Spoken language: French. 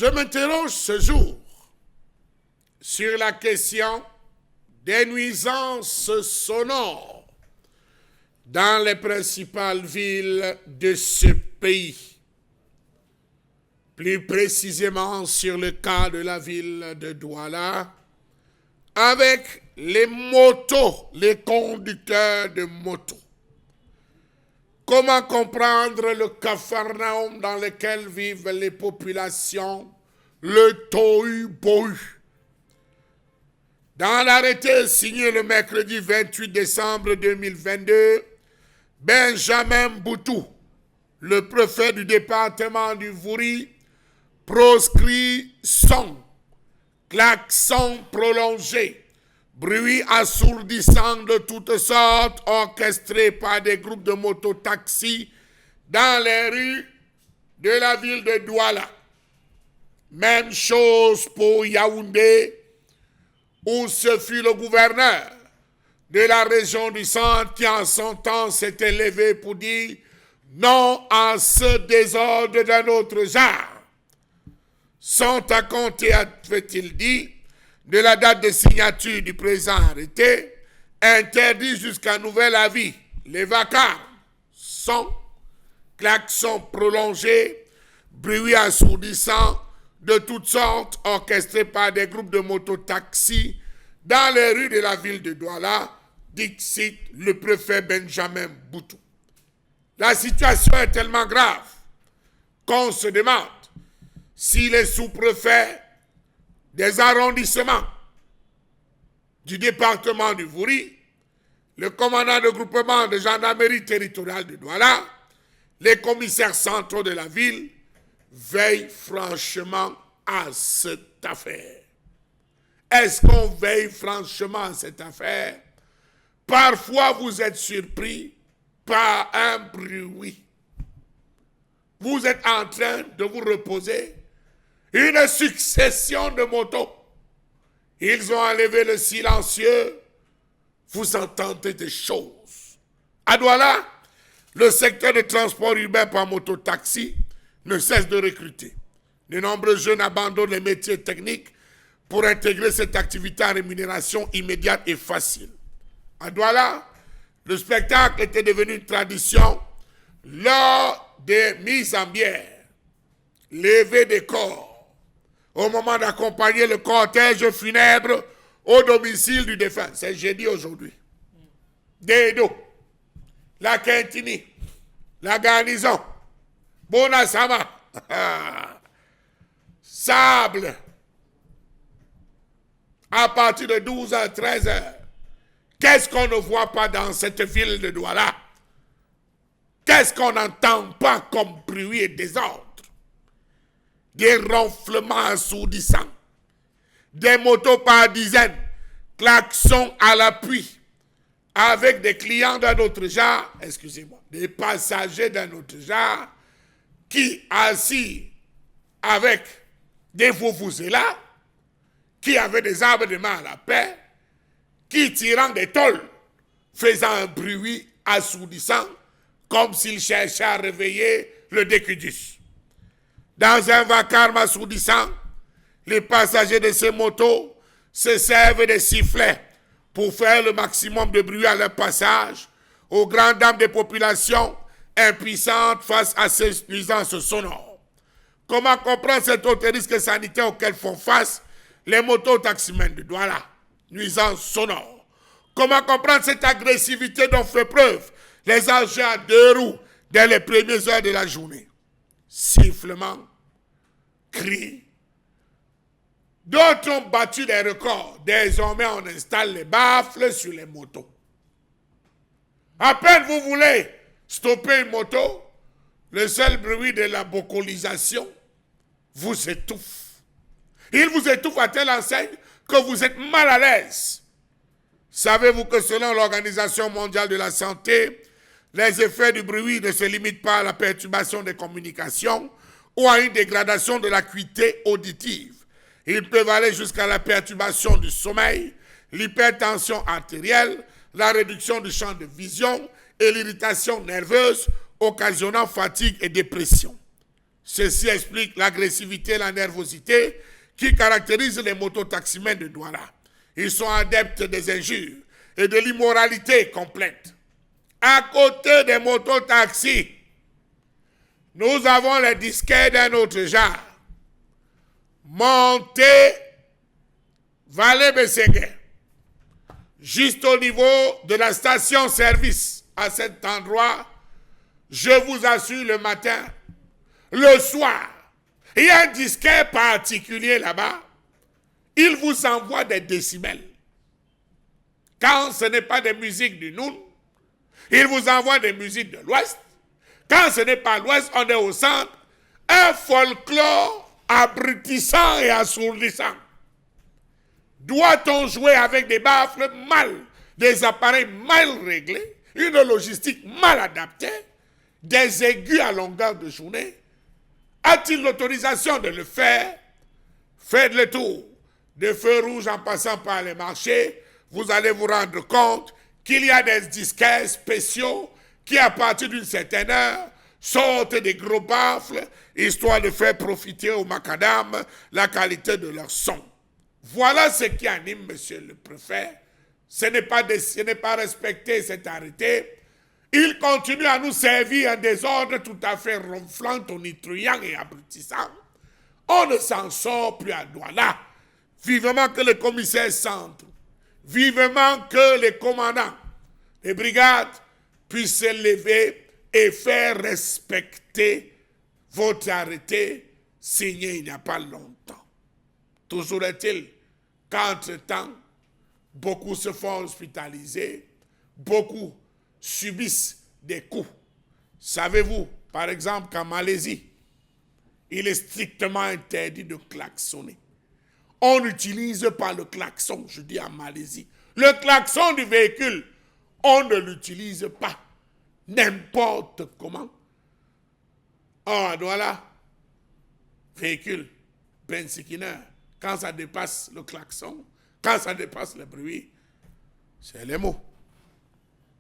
Je m'interroge ce jour sur la question des nuisances sonores dans les principales villes de ce pays. Plus précisément sur le cas de la ville de Douala, avec les motos, les conducteurs de motos. Comment comprendre le capharnaüm dans lequel vivent les populations, le tohu-bohu? Dans l'arrêté signé le mercredi 28 décembre 2022, Benjamin Boutou, le préfet du département du Vouri, proscrit son, klaxon prolongé, bruit assourdissant de toutes sortes orchestrés par des groupes de mototaxis dans les rues de la ville de Douala. Même chose pour Yaoundé, où ce fut le gouverneur de la région du centre qui en son temps s'était levé pour dire non à ce désordre d'un autre genre. Sont à compter, avait-il dit, de la date de signature du présent arrêté, interdit jusqu'à nouvel avis les vacarmes, sons, klaxons prolongés, bruits assourdissants de toutes sortes orchestrés par des groupes de mototaxis dans les rues de la ville de Douala, dixit le préfet Benjamin Boutou. La situation est tellement grave qu'on se demande si les sous-préfets des arrondissements du département du Vouri, le commandant de groupement de gendarmerie territoriale de Douala, les commissaires centraux de la ville veillent franchement à cette affaire. Est-ce qu'on veille franchement à cette affaire? Parfois, vous êtes surpris par un bruit. Vous êtes en train de vous reposer. Une succession de motos. Ils ont enlevé le silencieux. Vous entendez des choses. À Douala, le secteur de transport urbain par mototaxi ne cesse de recruter. De nombreux jeunes abandonnent les métiers techniques pour intégrer cette activité à rémunération immédiate et facile. À Douala, le spectacle était devenu une tradition lors des mises en bière, levée des corps, au moment d'accompagner le cortège funèbre au domicile du défunt. C'est jeudi aujourd'hui. Dedo, la Quintini, la garnison, Bonasama, Sable, à partir de 12h, 13h. Qu'est-ce qu'on ne voit pas dans cette ville de Douala? Qu'est-ce qu'on n'entend pas comme bruit et désordre? Des ronflements assourdissants, des motos par dizaines, klaxons à l'appui, avec des clients d'un autre genre, des passagers d'un autre genre, qui assis avec des vuvuzelas, qui avaient des arbres de main à la paix, qui tirant des tôles, faisant un bruit assourdissant, comme s'ils cherchaient à réveiller le décudus. Dans un vacarme assourdissant, les passagers de ces motos se servent des sifflets pour faire le maximum de bruit à leur passage, aux grandes dames des populations impuissantes face à ces nuisances sonores. Comment comprendre cet autre risque sanitaire auquel font face les motos-taximens de Douala? Nuisances sonores. Comment comprendre cette agressivité dont fait preuve les engins à deux roues dès les premières heures de la journée? Sifflements, cris. D'autres ont battu les records. Désormais, on installe les baffles sur les motos. À peine vous voulez stopper une moto, le seul bruit de la bocolisation vous étouffe. Il vous étouffe à telle enseigne que vous êtes mal à l'aise. Savez-vous que selon l'Organisation mondiale de la santé, les effets du bruit ne se limitent pas à la perturbation des communications ou à une dégradation de l'acuité auditive. Ils peuvent aller jusqu'à la perturbation du sommeil, l'hypertension artérielle, la réduction du champ de vision et l'irritation nerveuse, occasionnant fatigue et dépression. Ceci explique l'agressivité et la nervosité qui caractérisent les mototaximens de Douala. Ils sont adeptes des injures et de l'immoralité complète. À côté des mototaxis, nous avons les disquets d'un autre genre. Montez Vallée-Bességué, juste au niveau de la station-service. À cet endroit, je vous assure, le matin, le soir, il y a un disquet particulier là-bas. Il vous envoie des décibels. Quand ce n'est pas des musiques du Noun, il vous envoie des musiques de l'Ouest. Quand ce n'est pas l'Ouest, on est au centre. Un folklore abrutissant et assourdissant. Doit-on jouer avec des baffles mal, des appareils mal réglés, une logistique mal adaptée, des aigus à longueur de journée? A-t-il l'autorisation de le faire? Faites le tour des feux rouges en passant par les marchés. Vous allez vous rendre compte qu'il y a des disquets spéciaux qui, à partir d'une certaine heure, sortent des gros baffles, histoire de faire profiter aux macadam la qualité de leur son. Voilà ce qui anime monsieur le préfet. Ce n'est pas respecter cet arrêté. Il continue à nous servir un désordre tout à fait ronflant, tonitruant et abrutissant. On ne s'en sort plus à Douala. Vivement que le commissaire centre, vivement que les commandants des brigades puissent se lever et faire respecter votre arrêté signé il n'y a pas longtemps. Toujours est-il qu'entre-temps, beaucoup se font hospitaliser, beaucoup subissent des coups. Savez-vous, par exemple, qu'en Malaisie, il est strictement interdit de klaxonner. On n'utilise pas le klaxon, je dis en Malaisie. Le klaxon du véhicule, on ne l'utilise pas n'importe comment. Or, voilà, véhicule, bensikiner, quand ça dépasse le klaxon, quand ça dépasse le bruit, c'est les mots.